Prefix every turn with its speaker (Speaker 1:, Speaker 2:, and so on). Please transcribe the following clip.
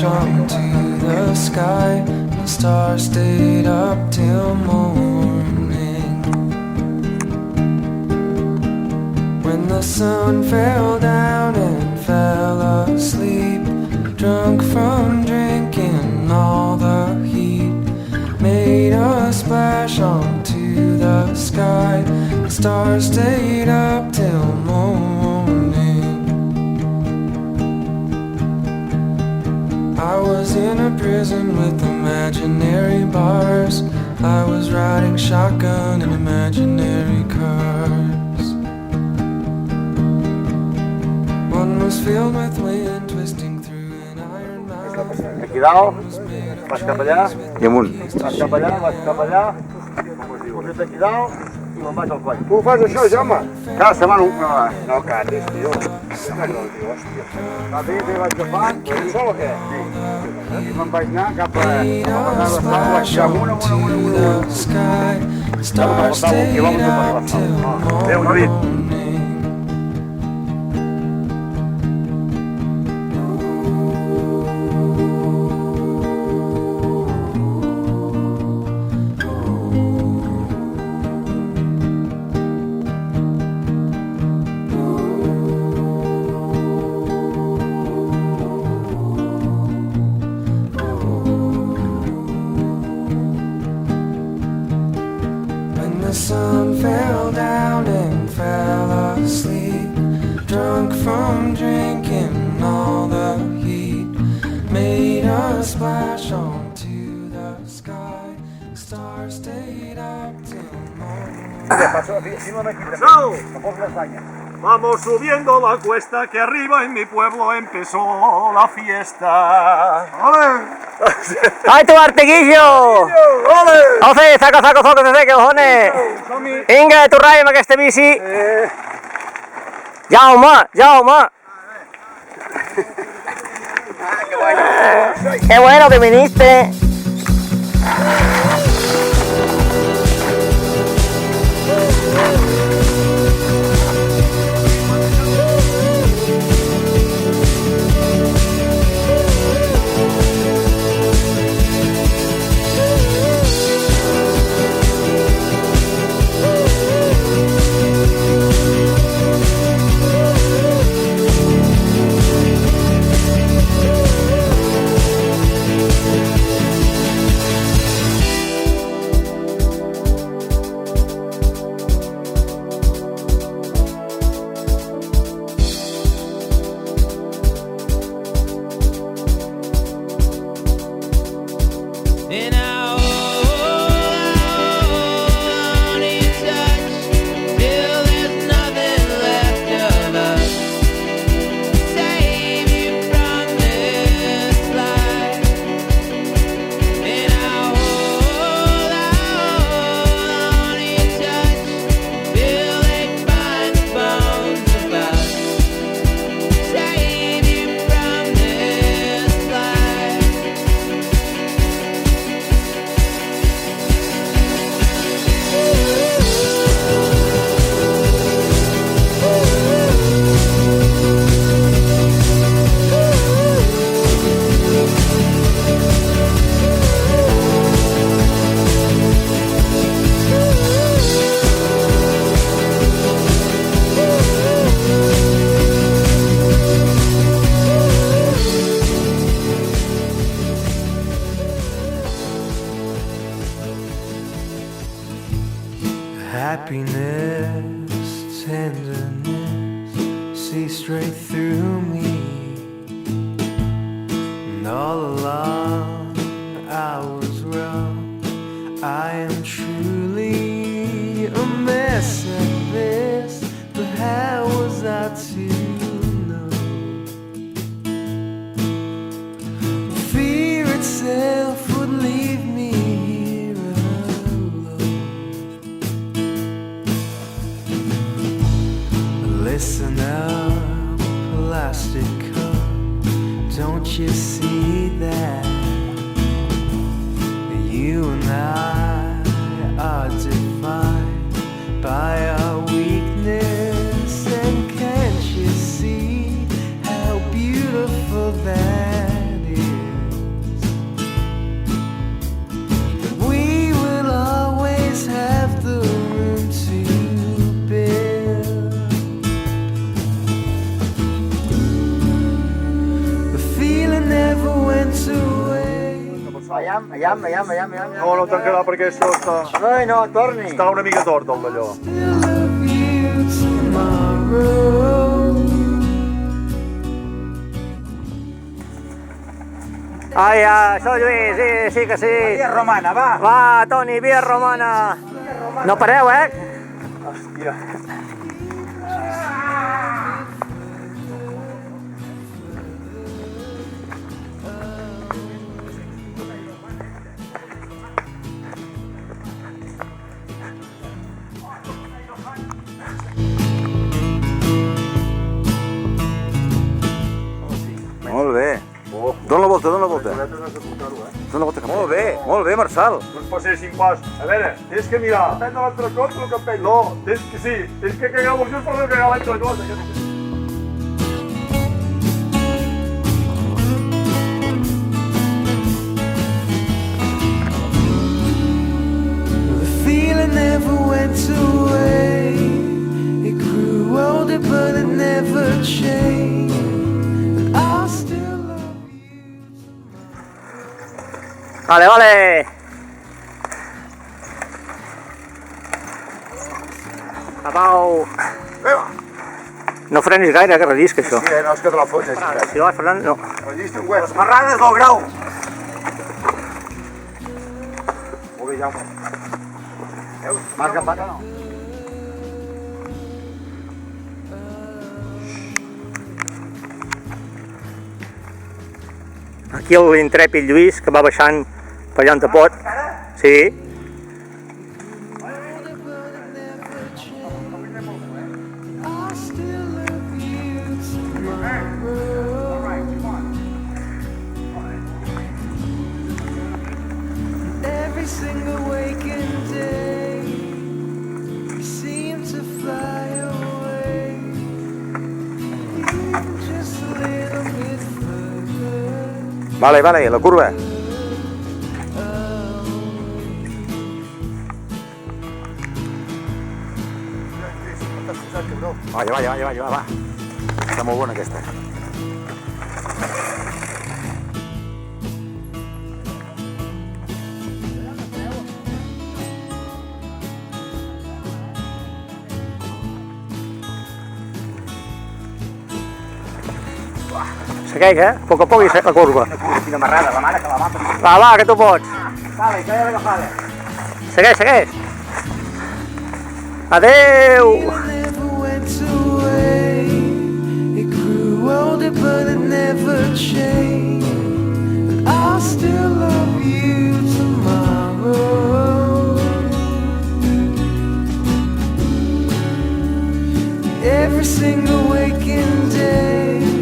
Speaker 1: onto the sky. The stars stayed up till morning. When the sun fell down and fell asleep, drunk from drinking all the heat, made a splash onto the sky. The stars stayed up till morning. I was in a prison with imaginary bars. I was riding shotgun in imaginary cars. One was filled with wind twisting through an iron mountain.
Speaker 2: Aquí dalt, vas cap allà,
Speaker 3: I amunt.
Speaker 2: vas cap allà, posa't aquí dalt i me'n vaig al coll.
Speaker 3: Tu ho fas això, Jaume?
Speaker 2: Cada setmana un...
Speaker 3: No canis, tio.
Speaker 2: Va bé, vaig agafant,
Speaker 3: Tu sol o què?
Speaker 2: sí. I me'n vaig anar cap a l'Estat, vaig amunt.
Speaker 1: Stars stayed up till
Speaker 2: Adéu, Rupit.
Speaker 1: The sun fell down and fell asleep, drunk from drinking all the heat, made a splash onto the sky. Stars stayed up till morning.
Speaker 4: Vamos subiendo la cuesta que arriba en mi pueblo empezó la fiesta.
Speaker 5: ¡Ay, tu artiguillo! ¡Oce, saca, que se seque, cojones! ¡Inga, tu rayo que este bici! ¡Jaume! ¡Qué bueno que viniste!
Speaker 1: Happiness, tenderness, see straight through me. And all along I was wrong. I am truly a mess at this, but how was I to know? Fear itself would leave me here alone. Listen up, plastic cup, don't you see that you and I are defined by our weakness? And can't you see how beautiful that is?
Speaker 4: No, no te'n quedat perquè això està...
Speaker 3: No, torni.
Speaker 4: Està una mica tort, el d'allò.
Speaker 1: Still love you tomorrow.
Speaker 5: Ai, això Lluís, sí que sí.
Speaker 3: Via romana, va.
Speaker 5: Va, Toni, via romana. No pareu, eh?
Speaker 4: Hòstia.
Speaker 3: Molt bé. Dóna la volta, dóna la volta. Dóna la volta. Molt bé, Marçal.
Speaker 4: No ens passessin pas. A veure, tens que mirar.
Speaker 3: Depèn de l'altre cop, el que pensi.
Speaker 4: No, tens que sí. Tens que cagar-vos just per no cagar l'altra cosa.
Speaker 1: The feeling never went away. It grew older, but it never changed. And I'll still love you.
Speaker 5: Vale, vale. Apau. No frenis gaire, que rellisca això.
Speaker 3: Sí, no, és que te la fots, així.
Speaker 5: Si vas frenant, no.
Speaker 3: Rellisca un huevo. Les Marrades del Grau. Molt bé, Jaume. Veus? Marca pata, no?
Speaker 5: Aquí l'intrèpid Lluís, que va baixant per allà on te pot. Sí.
Speaker 1: I'll still love you tomorrow. Every single waking day, you seem to fly away, even just a little bit further.
Speaker 3: Vale, la curva. Va. Està molt bona aquesta.
Speaker 5: Segueix, eh? A poc i la curva.
Speaker 3: Quina marrada, la mare que la va.
Speaker 5: Va, que tu pots.
Speaker 3: Vale, que ja l'he agafada.
Speaker 5: Segueix. Adeu.
Speaker 1: Never went away. It grew older, but it never changed. And I'll still love you tomorrow. Every single waking day.